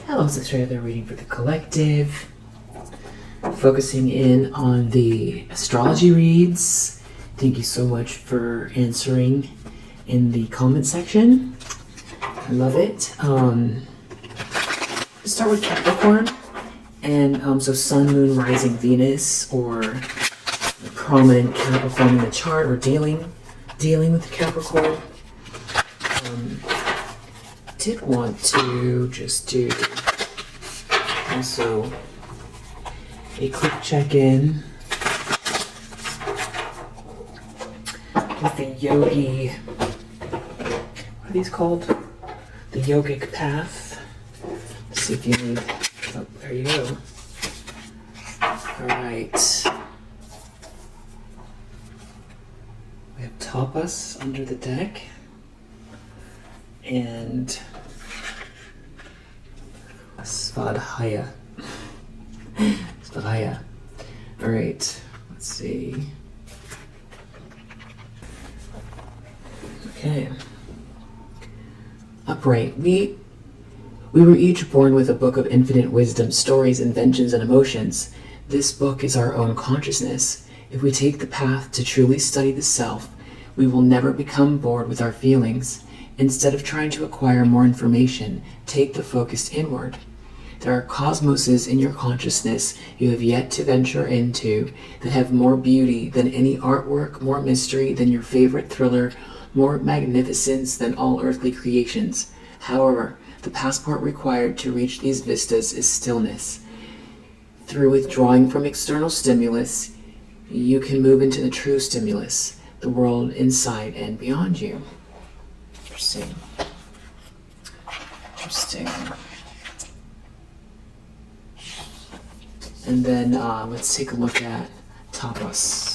Hello, this is Trey. They're reading for the collective, focusing in on the astrology reads. Thank you so much for answering in the comment section. I love it. Let's start with Capricorn, and so Sun, Moon, Rising, Venus, or the prominent Capricorn in the chart, or dealing with the Capricorn. Did want to just do also a quick check-in with the yogi, what are these called? The yogic path. Let's see if you need, oh, there you go. Alright. We have Tapas under the deck. And Svadhyaya. Svadhyaya. Alright, let's see. Okay. Upright. We were each born with a book of infinite wisdom, stories, inventions, and emotions. This book is our own consciousness. If we take the path to truly study the self, we will never become bored with our feelings. Instead of trying to acquire more information, take the focus inward. There are cosmoses in your consciousness you have yet to venture into that have more beauty than any artwork, more mystery than your favorite thriller, more magnificence than all earthly creations. However, the passport required to reach these vistas is stillness. Through withdrawing from external stimulus, you can move into the true stimulus, the world inside and beyond you. Interesting. And then let's take a look at Tapas.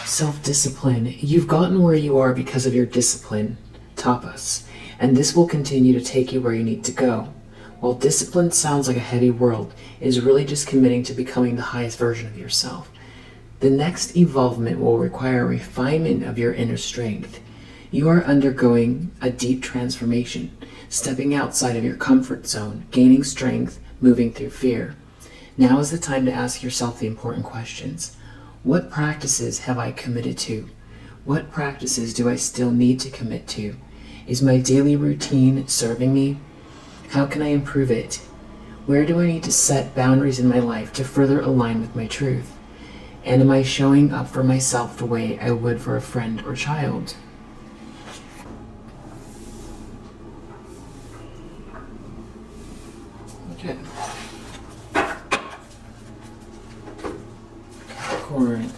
Self-discipline. You've gotten where you are because of your discipline, Tapas, and this will continue to take you where you need to go. While discipline sounds like a heavy world, it is really just committing to becoming the highest version of yourself. The next evolvement will require a refinement of your inner strength. You are undergoing a deep transformation, stepping outside of your comfort zone, gaining strength, moving through fear. Now is the time to ask yourself the important questions. What practices have I committed to? What practices do I still need to commit to? Is my daily routine serving me? How can I improve it? Where do I need to set boundaries in my life to further align with my truth? And am I showing up for myself the way I would for a friend or child? Okay. Capricorn.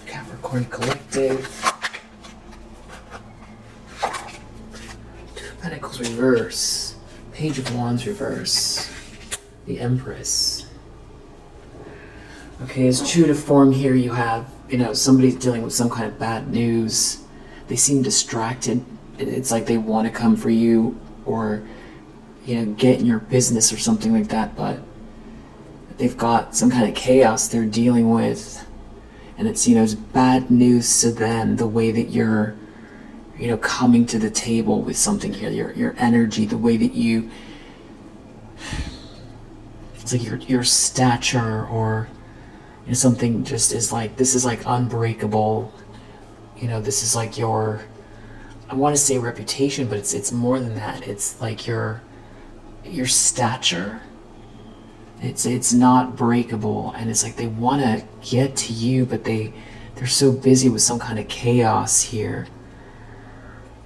Capricorn Collective. Two of Pentacles reverse. Page of Wands reverse. The Empress. Okay, as true to form here, you have, somebody's dealing with some kind of bad news. They seem distracted. It's like they want to come for you or, get in your business or something like that, but they've got some kind of chaos they're dealing with. And it's, it's bad news to them, the way that you're, coming to the table with something here, your energy, the way that you, it's like your stature or, something just is like, this is like unbreakable. This is like your, I want to say reputation, but it's more than that. It's like your stature. It's not breakable, and it's like they want to get to you, but they're so busy with some kind of chaos here.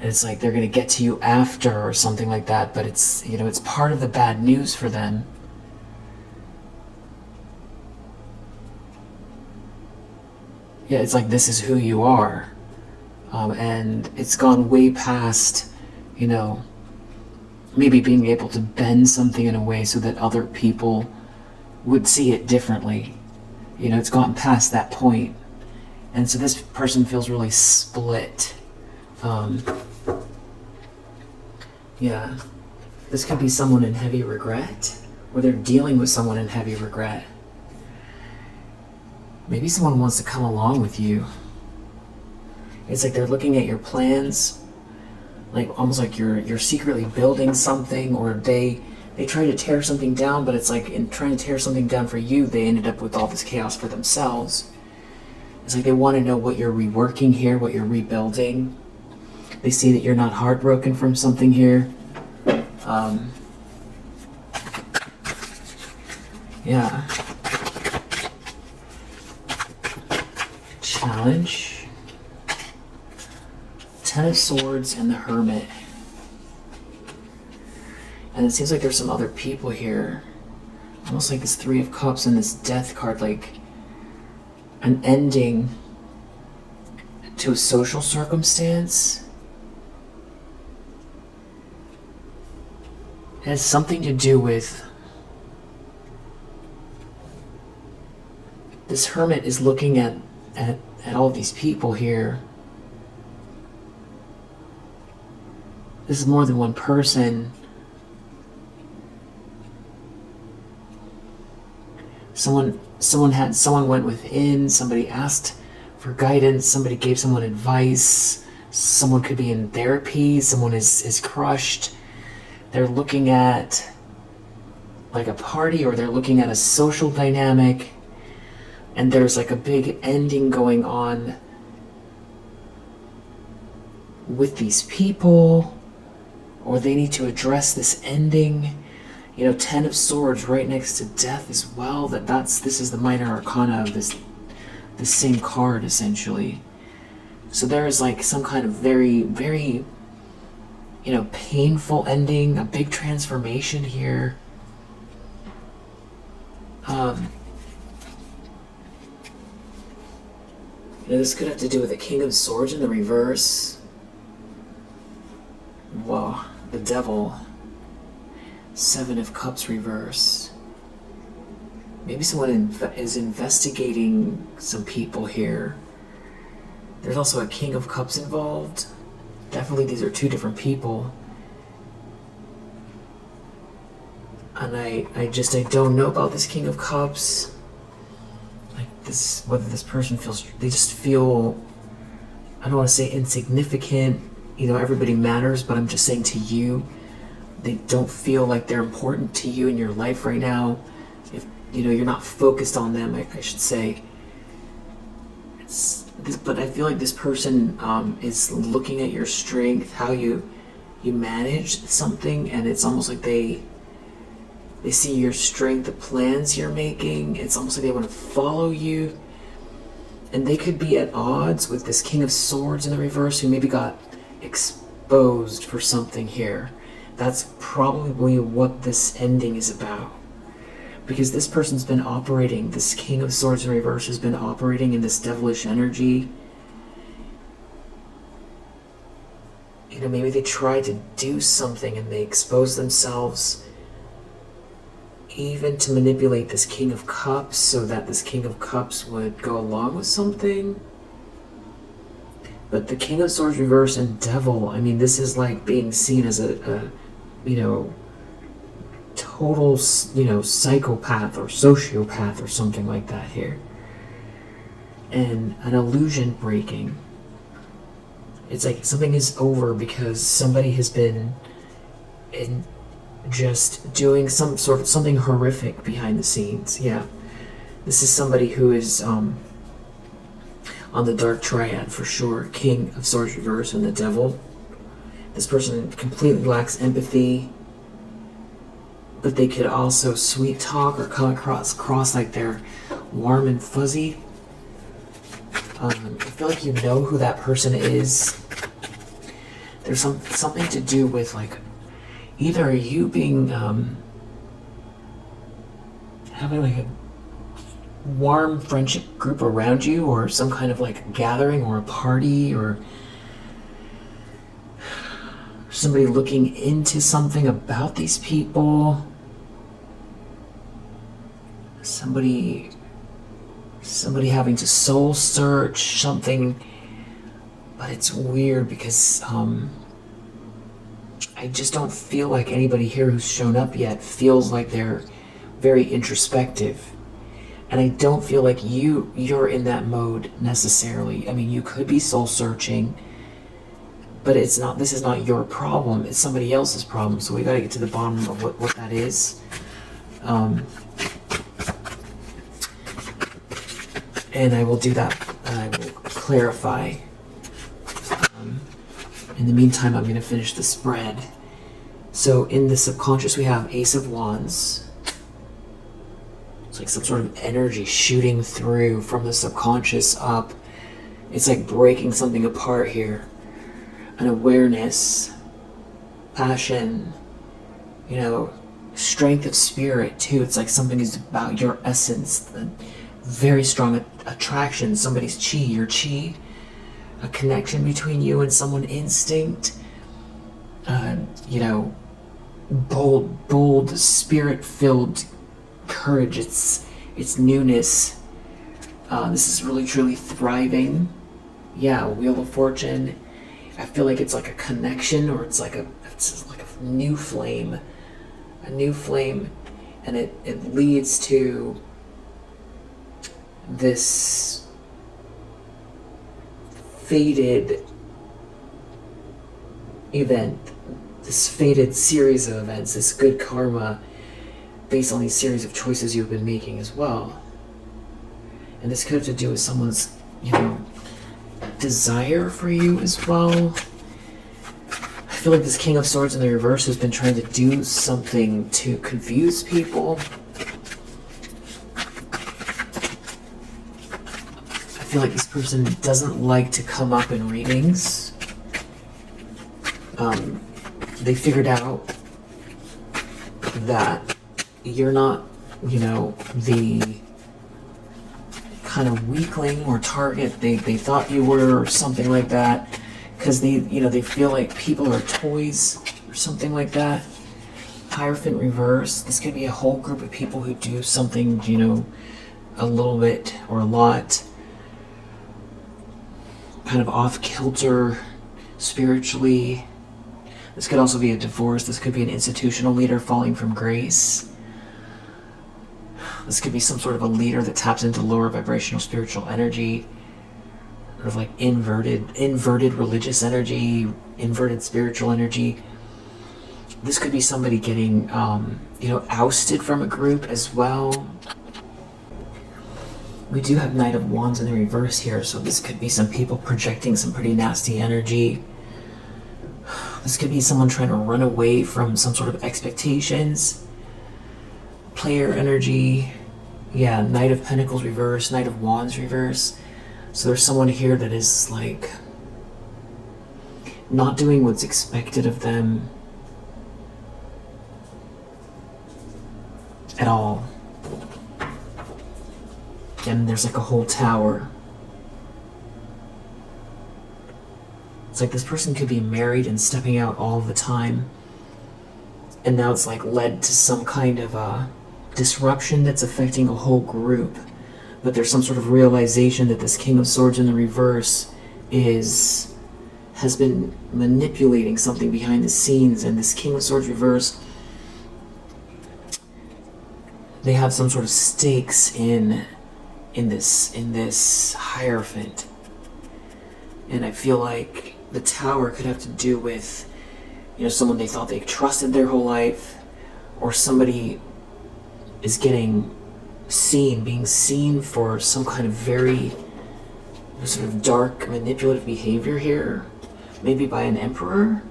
And it's like they're going to get to you after or something like that, but it's, it's part of the bad news for them. Yeah, it's like this is who you are. And it's gone way past, maybe being able to bend something in a way so that other people would see it differently. You know, it's gotten past that point. And so this person feels really split. Yeah. This could be someone in heavy regret, or they're dealing with someone in heavy regret. Maybe someone wants to come along with you. It's like they're looking at your plans, like almost like you're secretly building something, or they try to tear something down, but it's like in trying to tear something down for you, they ended up with all this chaos for themselves. It's like they want to know what you're reworking here, what you're rebuilding. They see that you're not heartbroken from something here. Yeah. Challenge. Ten of Swords and the Hermit. And it seems like there's some other people here. Almost like this Three of Cups and this Death card, like an ending to a social circumstance. It has something to do with this Hermit is looking at all these people here. This is more than one person. Someone went within, somebody asked for guidance, somebody gave someone advice, someone could be in therapy, someone is crushed. They're looking at like a party, or they're looking at a social dynamic, and there's like a big ending going on with these people, or they need to address this ending. You know, Ten of Swords right next to Death as well. This is the minor arcana of this same card, essentially. So there is like some kind of very, very, you know, painful ending, a big transformation here. You know, this could have to do with the King of Swords in the reverse. Whoa, the Devil. Seven of Cups reverse. Maybe someone is investigating some people here. There's also a King of Cups involved. Definitely these are two different people. And I don't know about this King of Cups. Like this, whether this person feels, they just feel, I don't want to say insignificant. You know, everybody matters, but I'm just saying to you, they don't feel like they're important to you in your life right now. If you know you're not focused on them, I should say. But I feel like this person is looking at your strength, how you manage something, and it's almost like they see your strength, the plans you're making. It's almost like they want to follow you, and they could be at odds with this King of Swords in the reverse, who maybe got exposed for something here. That's probably what this ending is about. Because this person's been operating, this King of Swords in reverse has been operating in this devilish energy. You know, maybe they tried to do something and they exposed themselves even to manipulate this King of Cups so that this King of Cups would go along with something. But the King of Swords reverse and Devil, I mean, this is like being seen as a you know, total, you know, psychopath or sociopath or something like that here. And an illusion breaking. It's like something is over because somebody has been just doing something horrific behind the scenes. Yeah. This is somebody who is on the dark triad for sure. King of Swords reverse and the Devil. This person completely lacks empathy, but they could also sweet talk or come across like they're warm and fuzzy. I feel like you know who that person is. There's something to do with like either you being having like a warm friendship group around you, or some kind of like gathering or a party, or somebody looking into something about these people. Somebody having to soul search something. But it's weird because I just don't feel like anybody here who's shown up yet feels like they're very introspective. And I don't feel like you're in that mode necessarily. I mean, you could be soul searching, but this is not your problem. It's somebody else's problem. So we got to get to the bottom of what that is. And I will do that. I will clarify. In the meantime, I'm going to finish the spread. So in the subconscious, we have Ace of Wands. It's like some sort of energy shooting through from the subconscious up. It's like breaking something apart here. An awareness, passion, strength of spirit too. It's like something is about your essence. Very strong attraction, somebody's chi, your chi. A connection between you and someone, instinct, bold, spirit-filled courage. It's newness. This is really truly thriving. Yeah, Wheel of Fortune. I feel like it's like a connection, or it's like a new flame, and it leads to this fated event, this fated series of events, this good karma based on these series of choices you've been making as well. And this could have to do with someone's, desire for you as well. I feel like this King of Swords in the reverse has been trying to do something to confuse people. I feel like this person doesn't like to come up in readings. They figured out that you're not, the kind of weakling or target they thought you were, or something like that, because they feel like people are toys or something like that. Hierophant reverse. This could be a whole group of people who do something, a little bit or a lot kind of off-kilter spiritually. This could also be a divorce. This could be an institutional leader falling from grace. This could be some sort of a leader that taps into lower vibrational spiritual energy, sort of like inverted religious energy, inverted spiritual energy. This could be somebody getting, ousted from a group as well. We do have Knight of Wands in the reverse here, so this could be some people projecting some pretty nasty energy. This could be someone trying to run away from some sort of expectations. Player energy. Yeah, Knight of Pentacles reverse, Knight of Wands reverse. So there's someone here that is like not doing what's expected of them at all. And there's like a whole tower. It's like this person could be married and stepping out all the time, and now it's like led to some kind of a disruption that's affecting a whole group. But there's some sort of realization that this King of Swords in the reverse has been manipulating something behind the scenes, and this King of Swords reverse, they have some sort of stakes in this Hierophant. And I feel like the Tower could have to do with, someone they thought they trusted their whole life, or somebody is being seen for some kind of very sort of dark, manipulative behavior here, maybe by an emperor.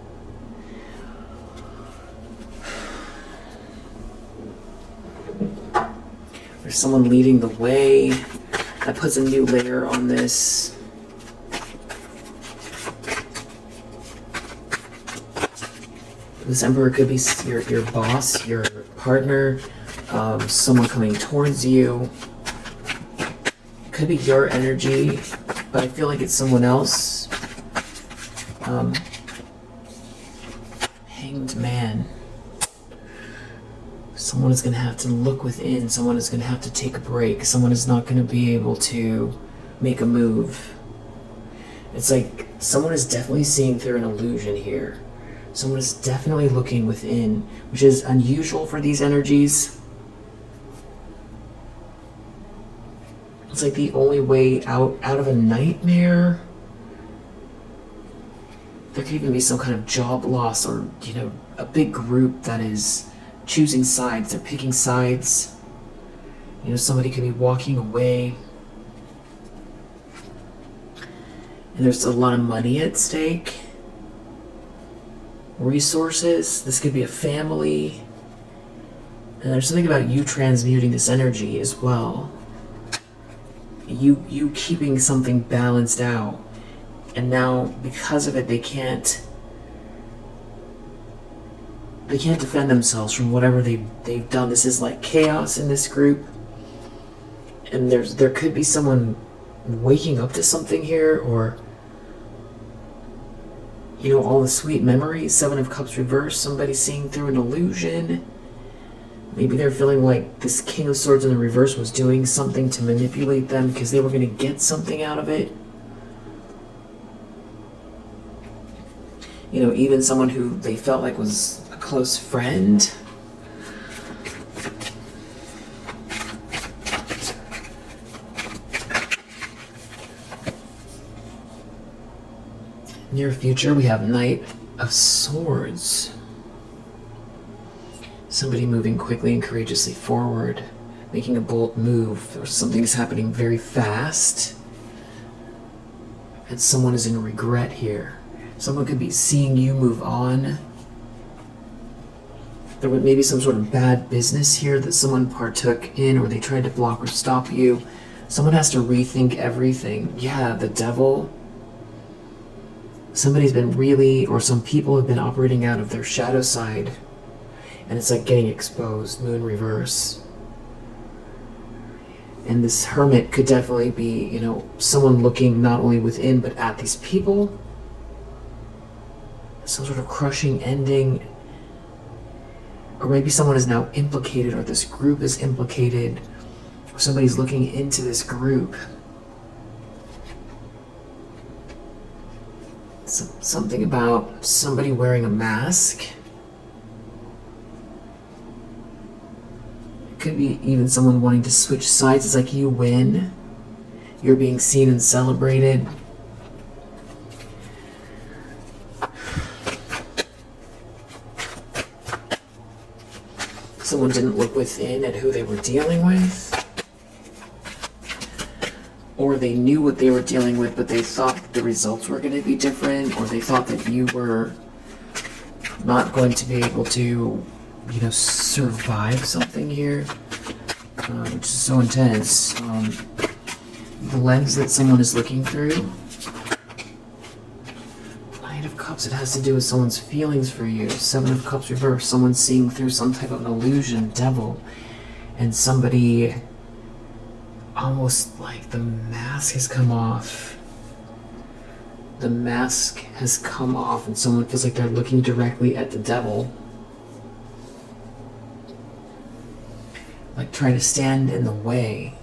There's someone leading the way. That puts a new layer on this. This Emperor could be your boss, your partner, someone coming towards you. It could be your energy, but I feel like it's someone else. man, someone is going to have to look within. Someone is going to have to take a break. Someone is not going to be able to make a move. It's like someone is definitely seeing through an illusion here. Someone is definitely looking within, which is unusual for these energies. It's like the only way out of a nightmare. There could even be some kind of job loss, or, you know, a big group that is choosing sides. They're picking sides. You know, somebody could be walking away. And there's a lot of money at stake. Resources. This could be a family. And there's something about you transmuting this energy as well. You keeping something balanced out. And now, because of it, they can't defend themselves from whatever they've done. This is like chaos in this group. And there could be someone waking up to something here, or, you know, all the sweet memories. 7 of Cups reversed, somebody seeing through an illusion. Maybe they're feeling like this King of Swords in the reverse was doing something to manipulate them because they were going to get something out of it. You know, even someone who they felt like was a close friend. Near future, we have Knight of Swords. Somebody moving quickly and courageously forward, making a bold move, or something's happening very fast. And someone is in regret here. Someone could be seeing you move on. There was maybe some sort of bad business here that someone partook in, or they tried to block or stop you. Someone has to rethink everything. Yeah, the devil. Somebody's been really, or some people have been operating out of their shadow side. And it's like getting exposed, moon reverse. And this hermit could definitely be, you know, someone looking not only within, but at these people. Some sort of crushing ending. Or maybe someone is now implicated, or this group is implicated. Or somebody's looking into this group. Something about somebody wearing a mask. It could be even someone wanting to switch sides. It's like you win. You're being seen and celebrated. Someone didn't look within at who they were dealing with. Or they knew what they were dealing with, but they thought the results were going to be different, or they thought that you were not going to be able to, you know, survive something here, which is so intense. The lens that someone is looking through. Knight of Cups, it has to do with someone's feelings for you. 7 of Cups reversed, someone seeing through some type of an illusion, devil, and somebody... almost like the mask has come off. The mask has come off and someone feels like they're looking directly at the devil. Like trying to stand in the way.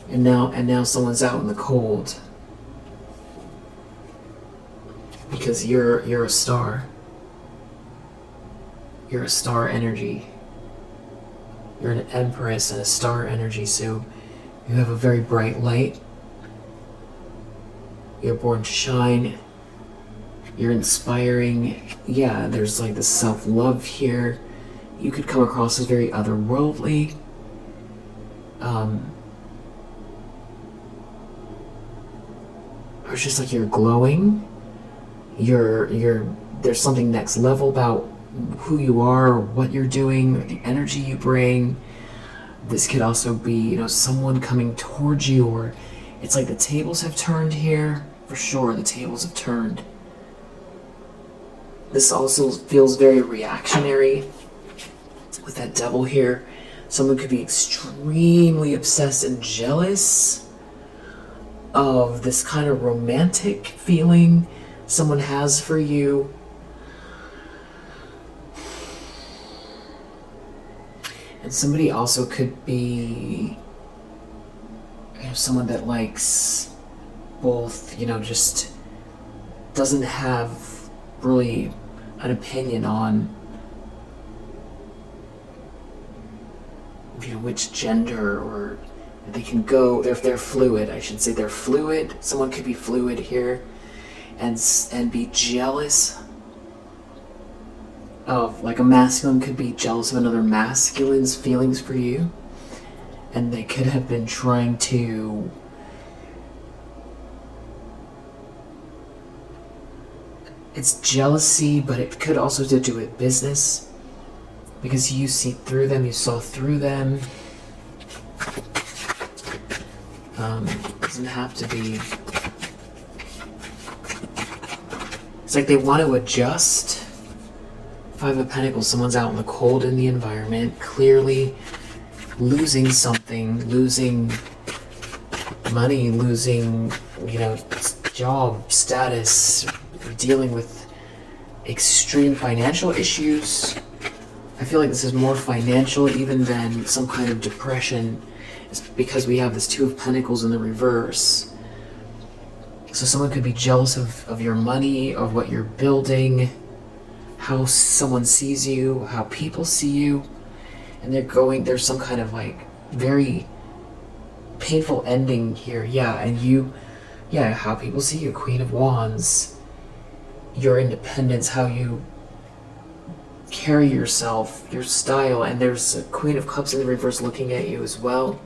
And now someone's out in the cold. Because you're a star. You're a star energy. You're an empress and a star energy, so you have a very bright light. You're born to shine. You're inspiring. Yeah, there's like this self-love here. You could come across as very otherworldly. Or it's just like you're glowing. There's something next level about who you are, or what you're doing, or the energy you bring. This could also be, you know, someone coming towards you, or it's like the tables have turned here. For sure, the tables have turned. This also feels very reactionary with that devil here. Someone could be extremely obsessed and jealous of this kind of romantic feeling someone has for you. And somebody also could be, someone that likes both, just doesn't have really an opinion on, which gender, or they can go, if they're fluid, I should say they're fluid. Someone could be fluid here and be jealous of, like, a masculine could be jealous of another masculine's feelings for you. And they could have been trying to it's jealousy, but it could also to do with business, because you see through them, you saw through them. Doesn't have to be. It's like they want to adjust. Five of Pentacles, someone's out in the cold in the environment, clearly losing something, losing money, losing, job status, dealing with extreme financial issues. I feel like this is more financial even than some kind of depression. It's because we have this Two of Pentacles in the reverse. So someone could be jealous of your money, of what you're building, how someone sees you, how people see you. And there's some kind of like very painful ending here. How people see you, Queen of Wands, your independence, how you carry yourself, your style, and there's a Queen of Cups in the reverse looking at you as well.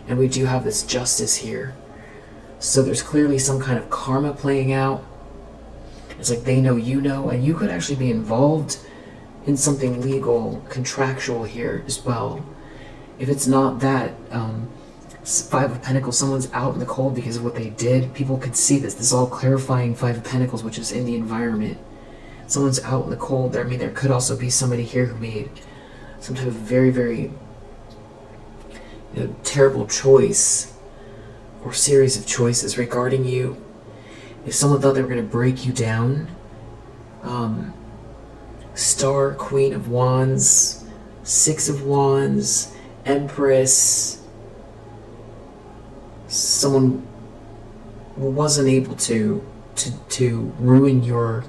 And we do have this Justice here. So there's clearly some kind of karma playing out. It's like they know you know, and you could actually be involved in something legal, contractual here as well. If it's not that, Five of Pentacles, someone's out in the cold because of what they did. People could see this. This is all clarifying Five of Pentacles, which is in the environment. Someone's out in the cold there. I mean, there could also be somebody here who made some type of very, very terrible choice or series of choices regarding you. If someone thought they were going to break you down, Star, Queen of Wands, Six of Wands, Empress, someone wasn't able to ruin your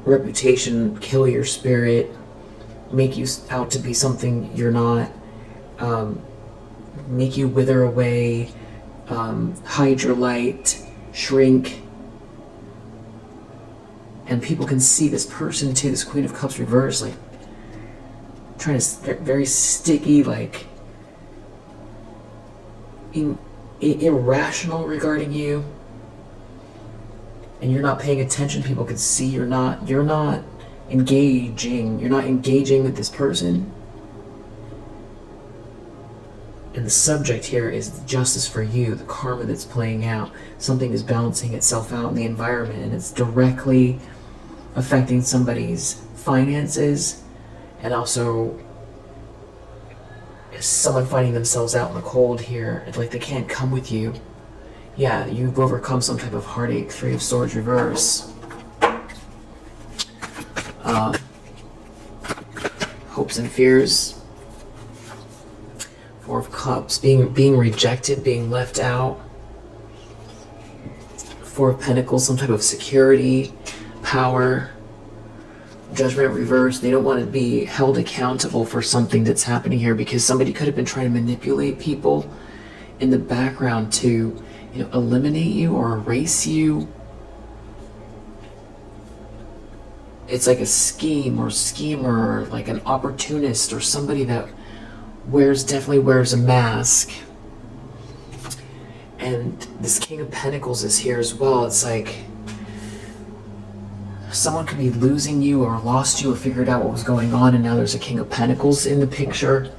reputation, kill your spirit, make you out to be something you're not, make you wither away, hide your light, shrink. And people can see this person too, this Queen of Cups reverse, like trying to very sticky, like irrational regarding you, and you're not paying attention. People can see you're not engaging with this person. And the subject here is justice for you, the karma that's playing out. Something is balancing itself out in the environment, and it's directly affecting somebody's finances, and also someone finding themselves out in the cold here. It's like they can't come with you. Yeah, you've overcome some type of heartache. Three of Swords reverse. Hopes and fears. Four of Cups, being rejected, being left out. Four of Pentacles, some type of security, power. Judgment reverse. They don't want to be held accountable for something that's happening here, because somebody could have been trying to manipulate people in the background to, eliminate you or erase you. It's like a scheme or schemer, or like an opportunist, or somebody that definitely wears a mask. And this King of Pentacles is here as well. It's like someone could be losing you or lost you or figured out what was going on, and now there's a King of Pentacles in the picture,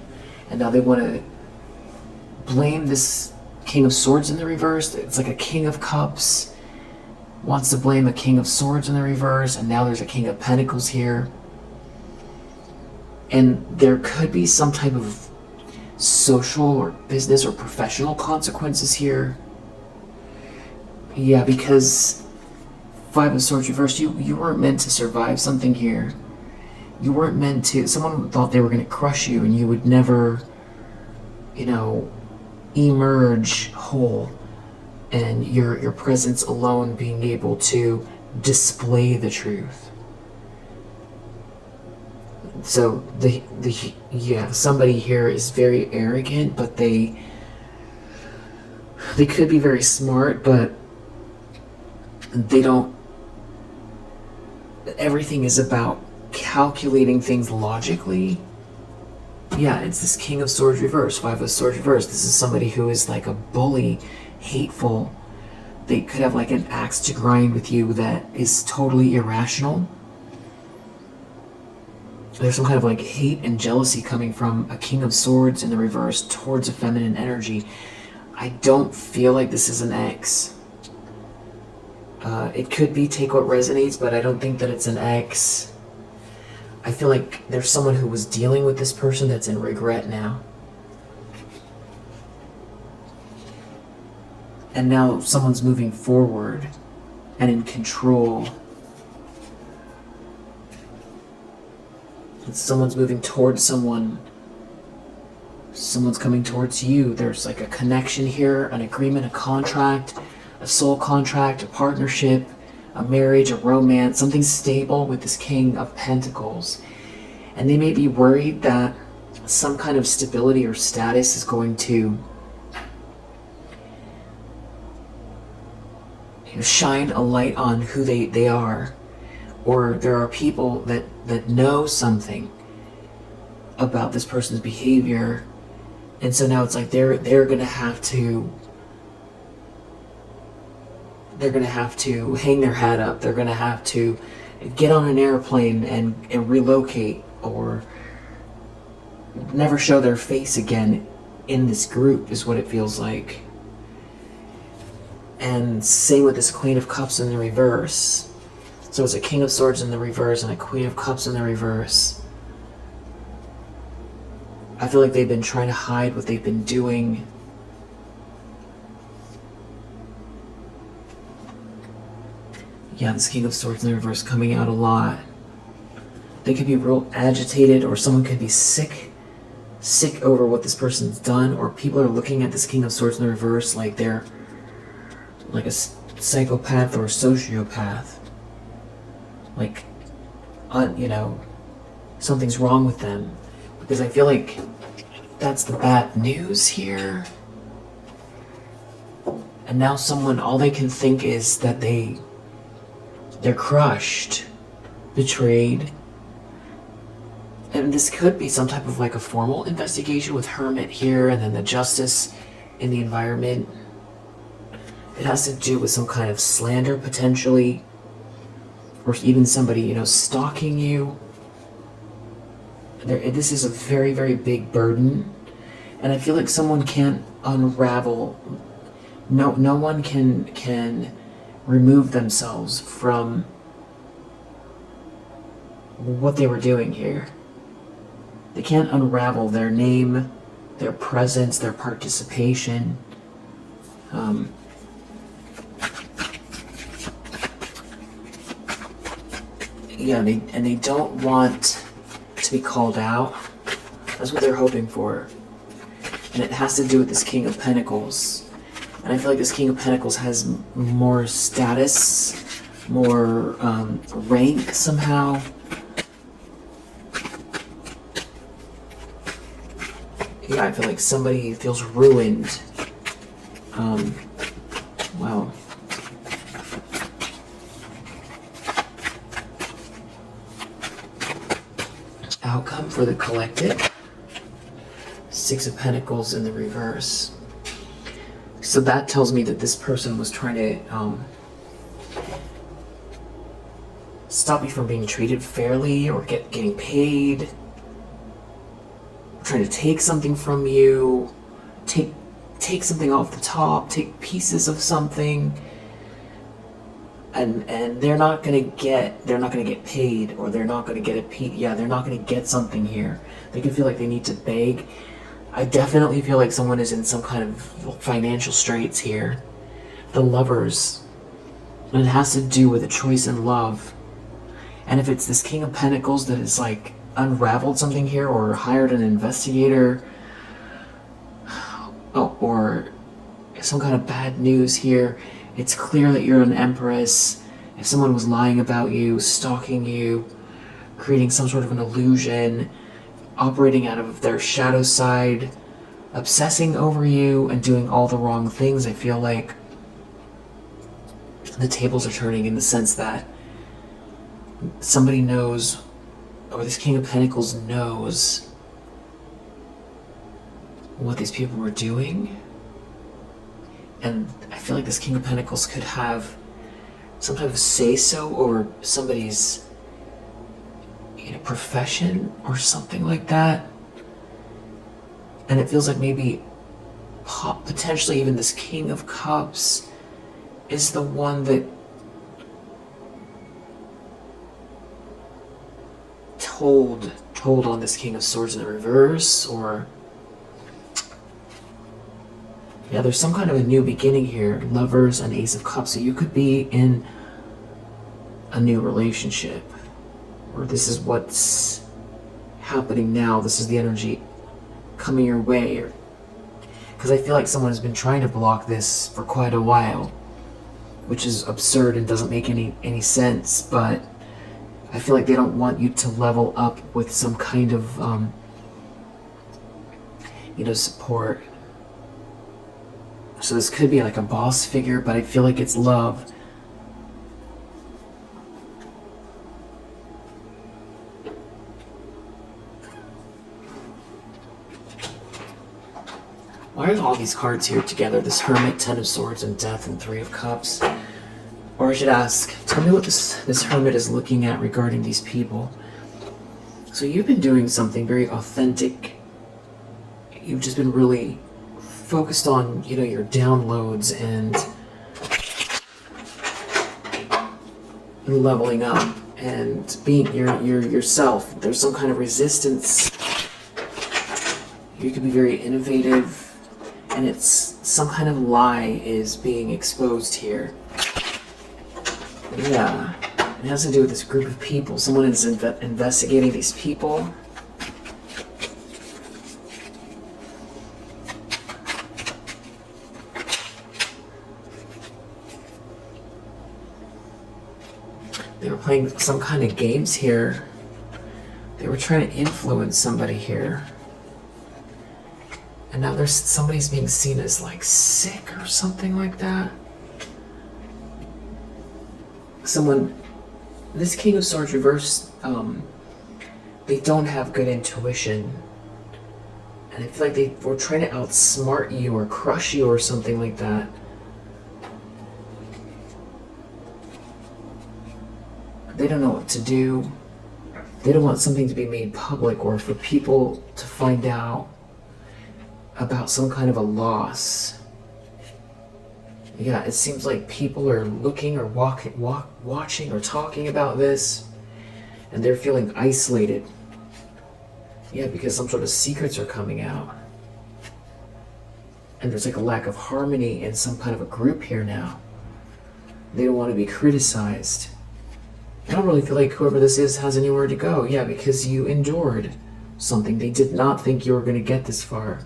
and now they want to blame this King of Swords in the reverse. It's like a King of Cups wants to blame a King of Swords in the reverse, and now there's a King of Pentacles here. And there could be some type of social or business or professional consequences here. Yeah, because Five of Swords reversed, you weren't meant to survive something here. you weren't meant to, someone thought they were going to crush you and you would never, emerge whole, and your presence alone being able to display the truth. So somebody here is very arrogant, but they could be very smart, but they don't, everything is about calculating things logically. Yeah, it's this King of Swords reverse, Five of Swords reverse. This is somebody who is like a bully, hateful. They could have like an axe to grind with you that is totally irrational. There's some kind of like hate and jealousy coming from a King of Swords in the reverse towards a feminine energy. I don't feel like this is an ex. It could be, take what resonates, but I don't think that it's an ex. I feel like there's someone who was dealing with this person that's in regret now. And now someone's moving forward and in control. And someone's moving towards someone. Someone's coming towards you. There's like a connection here, an agreement, a contract, a soul contract, a partnership, a marriage, a romance, something stable with this King of Pentacles. And they may be worried that some kind of stability or status is going to shine a light on who they are. Or there are people that know something about this person's behavior, and so now it's like they're gonna have to hang their hat up. They're gonna have to get on an airplane and relocate, or never show their face again in this group, is what it feels like. And same with this Queen of Cups in the reverse. So it's a King of Swords in the reverse and a Queen of Cups in the reverse. I feel like they've been trying to hide what they've been doing. Yeah, this King of Swords in the reverse coming out a lot. They could be real agitated, or someone could be sick over what this person's done, or people are looking at this King of Swords in the reverse like they're like a psychopath or a sociopath. Like, something's wrong with them. Because I feel like that's the bad news here. And now someone, all they can think is that they're crushed, betrayed. And this could be some type of like a formal investigation with Hermit here, and then the Justice in the environment. It has to do with some kind of slander, potentially. Or even somebody, stalking you. This is a very, very big burden. And I feel like someone can't unravel. No one can remove themselves from what they were doing here. They can't unravel their name, their presence, their participation. They don't want to be called out. That's what they're hoping for. And it has to do with this King of Pentacles. And I feel like this King of Pentacles has more status, more rank somehow. Yeah, I feel like somebody feels ruined. Wow. Outcome for the collective. Six of Pentacles in the reverse. So that tells me that this person was trying to stop you from being treated fairly, or getting paid. Trying to take something from you, take something off the top, take pieces of something, and they're not gonna get paid, or they're not gonna get they're not gonna get something here. They can feel like they need to beg. I definitely feel like someone is in some kind of financial straits here. The Lovers, and it has to do with a choice in love. And if it's this King of Pentacles that is like unraveled something here or hired an investigator, or some kind of bad news here, it's clear that you're an Empress. If someone was lying about you, stalking you, creating some sort of an illusion, operating out of their shadow side, obsessing over you, and doing all the wrong things, I feel like the tables are turning in the sense that somebody knows, or this King of Pentacles knows what these people were doing. And I feel like this King of Pentacles could have some type of say-so over somebody's profession or something like that. And it feels like maybe potentially even this King of Cups is the one that told on this King of Swords in the reverse, or yeah, there's some kind of a new beginning here. Lovers and Ace of Cups. So you could be in a new relationship, or this is what's happening now. This is the energy coming your way, because I feel like someone has been trying to block this for quite a while, which is absurd and doesn't make any sense, but I feel like they don't want you to level up with some kind of support. So this could be like a boss figure, but I feel like it's love. Why are all these cards here together? This Hermit, Ten of Swords, and Death, and Three of Cups. Or I should ask, tell me what this Hermit is looking at regarding these people. So you've been doing something very authentic. You've just been really focused on, your downloads and leveling up and being yourself. There's some kind of resistance. You could be very innovative, and it's some kind of lie is being exposed here. Yeah, it has to do with this group of people. Someone is investigating these people. They were playing some kind of games here. They were trying to influence somebody here. And now somebody's being seen as like sick or something like that. This King of Swords reversed, they don't have good intuition. And I feel like they were trying to outsmart you or crush you or something like that. They don't know what to do. They don't want something to be made public or for people to find out about some kind of a loss. Yeah, it seems like people are looking or watching or talking about this, and they're feeling isolated. Yeah, because some sort of secrets are coming out. And there's like a lack of harmony in some kind of a group here now. They don't want to be criticized. I don't really feel like whoever this is has anywhere to go. Yeah, because you endured something. They did not think you were going to get this far.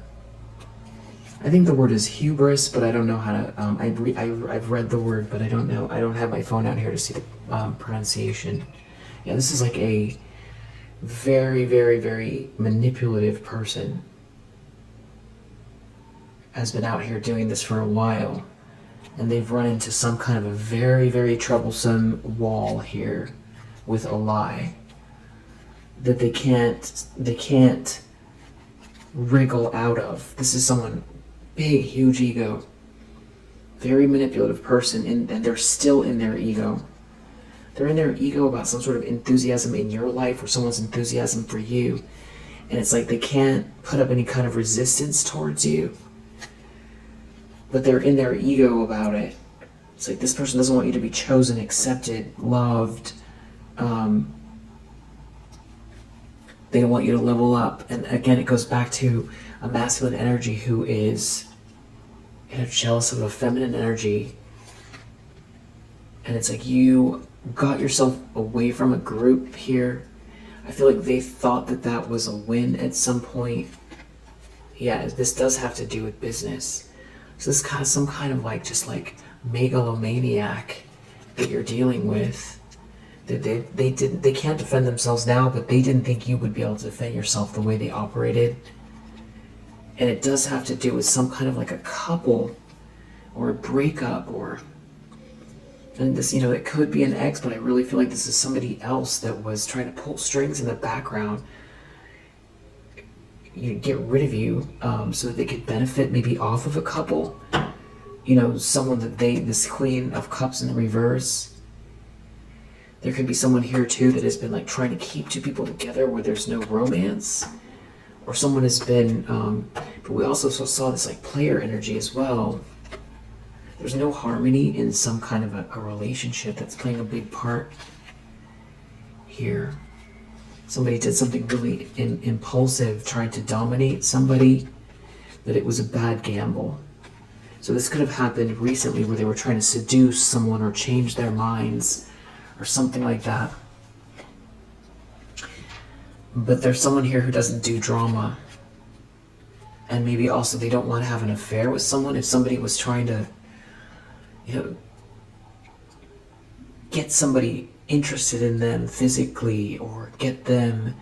I think the word is hubris, but I don't know how to, I've read the word, but I don't know. I don't have my phone out here to see the pronunciation. Yeah, this is like a very, very, very manipulative person. Has been out here doing this for a while. And they've run into some kind of a very, very troublesome wall here with a lie that they can't wriggle out of. This is someone big, huge ego, very manipulative person, and they're still in their ego. They're in their ego about some sort of enthusiasm in your life or someone's enthusiasm for you. And it's like they can't put up any kind of resistance towards you. But they're in their ego about it. It's like this person doesn't want you to be chosen, accepted, loved. They don't want you to level up. And again, it goes back to a masculine energy who is jealous of a feminine energy. And it's like you got yourself away from a group here. I feel like they thought that that was a win at some point. Yeah, this does have to do with business. So this is kind of some kind of like just like megalomaniac that you're dealing with. They can't defend themselves now, but they didn't think you would be able to defend yourself the way they operated. And it does have to do with some kind of like a couple or a breakup, or, and this, it could be an ex, but I really feel like this is somebody else that was trying to pull strings in the background, get rid of you, so that they could benefit maybe off of a couple. Someone that this Queen of Cups in the reverse. There could be someone here too that has been like trying to keep two people together where there's no romance, or someone has been, but we also saw this like player energy as well. There's no harmony in some kind of a relationship that's playing a big part here. Somebody did something really impulsive, trying to dominate somebody, but it was a bad gamble. So this could have happened recently where they were trying to seduce someone or change their minds or something like that. But there's someone here who doesn't do drama. And maybe also they don't want to have an affair with someone. If somebody was trying to, get somebody interested in them physically, or get them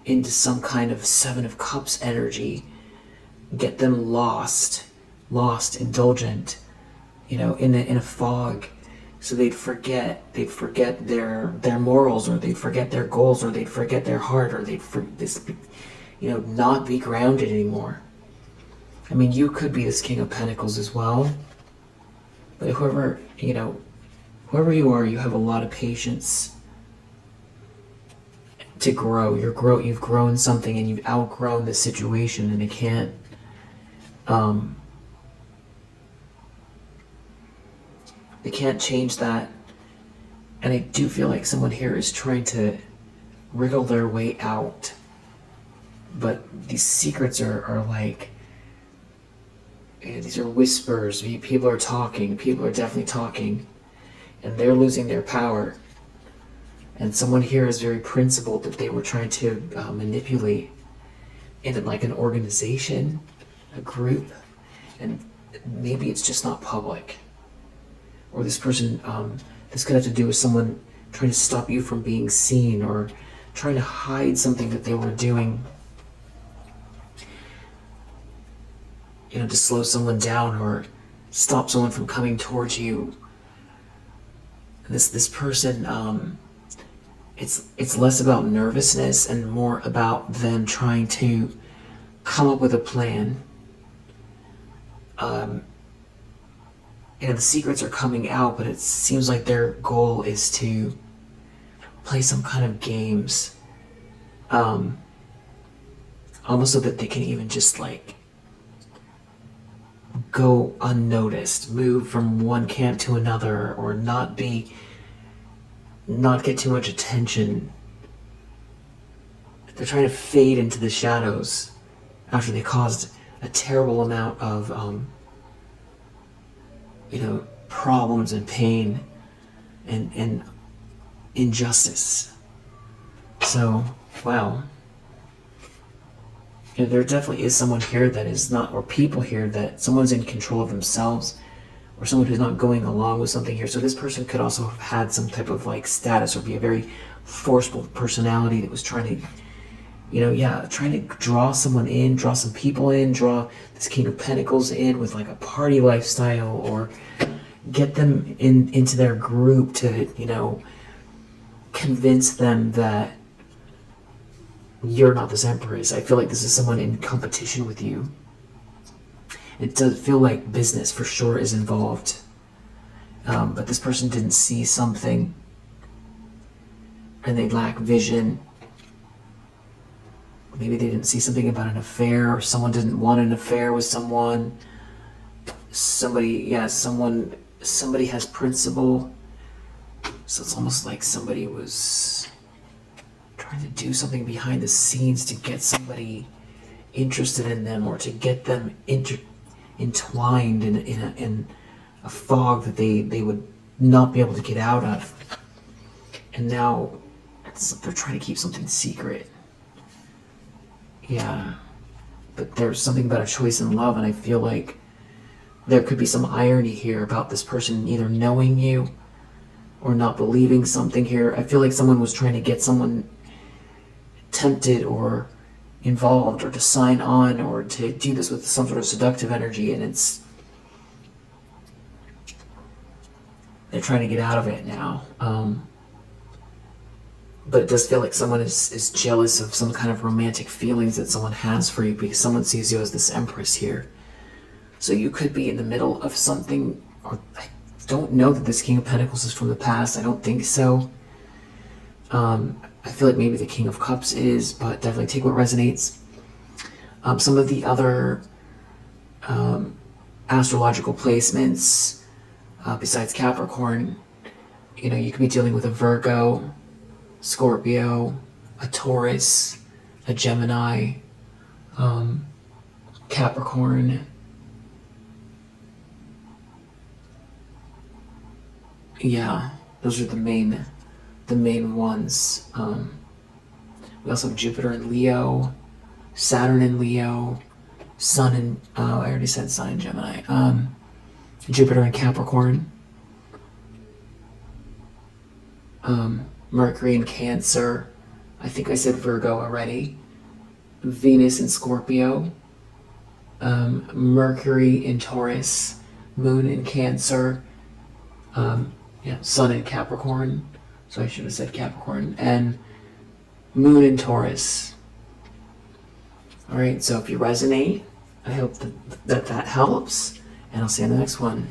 into some kind of Seven of Cups energy, get them lost, indulgent, in a fog, so they'd forget their morals, or they'd forget their goals, or they'd forget their heart, or they'd not be grounded anymore. I mean, you could be this King of Pentacles as well, but whoever you are, you have a lot of patience to grow. You've grown something, and you've outgrown the situation, and it can't, they can't change that. And I do feel like someone here is trying to wriggle their way out, but these secrets are like, these are whispers. People are talking. People are definitely talking, and they're losing their power. And someone here is very principled that they were trying to manipulate in like an organization, a group, and maybe it's just not public. Or this person, this could have to do with someone trying to stop you from being seen, or trying to hide something that they were doing, to slow someone down or stop someone from coming towards you. This person, it's less about nervousness and more about them trying to come up with a plan. The secrets are coming out, but it seems like their goal is to play some kind of games, almost so that they can even just like go unnoticed, move from one camp to another, or not get too much attention. They're trying to fade into the shadows after they caused a terrible amount of problems and pain and injustice. So, wow. There definitely is someone here that is not, or people here that someone's in control of themselves, or someone who's not going along with something here. So this person could also have had some type of like status, or be a very forceful personality that was trying to draw someone in, draw some people in, draw this King of Pentacles in with like a party lifestyle, or get them into their group to, convince them that you're not this Empress. I feel like this is someone in competition with you. It does feel like business for sure is involved. But this person didn't see something, and they lack vision. Maybe they didn't see something about an affair, or someone didn't want an affair with someone. Somebody has principle. So it's almost like somebody was trying to do something behind the scenes to get somebody interested in them, or to get them entwined in a fog that they would not be able to get out of. And now they're trying to keep something secret. Yeah. But there's something about a choice in love, and I feel like there could be some irony here about this person either knowing you or not believing something here. I feel like someone was trying to get someone tempted or involved or to sign on or to do this with some sort of seductive energy, and they're trying to get out of it now. But it does feel like someone is jealous of some kind of romantic feelings that someone has for you, because someone sees you as this empress here. So you could be in the middle of something, or I don't know that this King of Pentacles is from the past. I don't think so. I feel like maybe the King of Cups is, but definitely take what resonates. Some of the other astrological placements, besides Capricorn, you could be dealing with a Virgo, Scorpio, a Taurus, a Gemini, Capricorn. Yeah, those are the main ones. We also have Jupiter in Leo, Saturn in Leo, Sun in I already said Sun in Gemini. Jupiter in Capricorn. Mercury in Cancer. I think I said Virgo already. Venus in Scorpio. Mercury in Taurus. Moon in Cancer. Sun in Capricorn. So I should have said Capricorn. And Moon in Taurus. Alright, so if you resonate, I hope that helps. And I'll see you in the next one.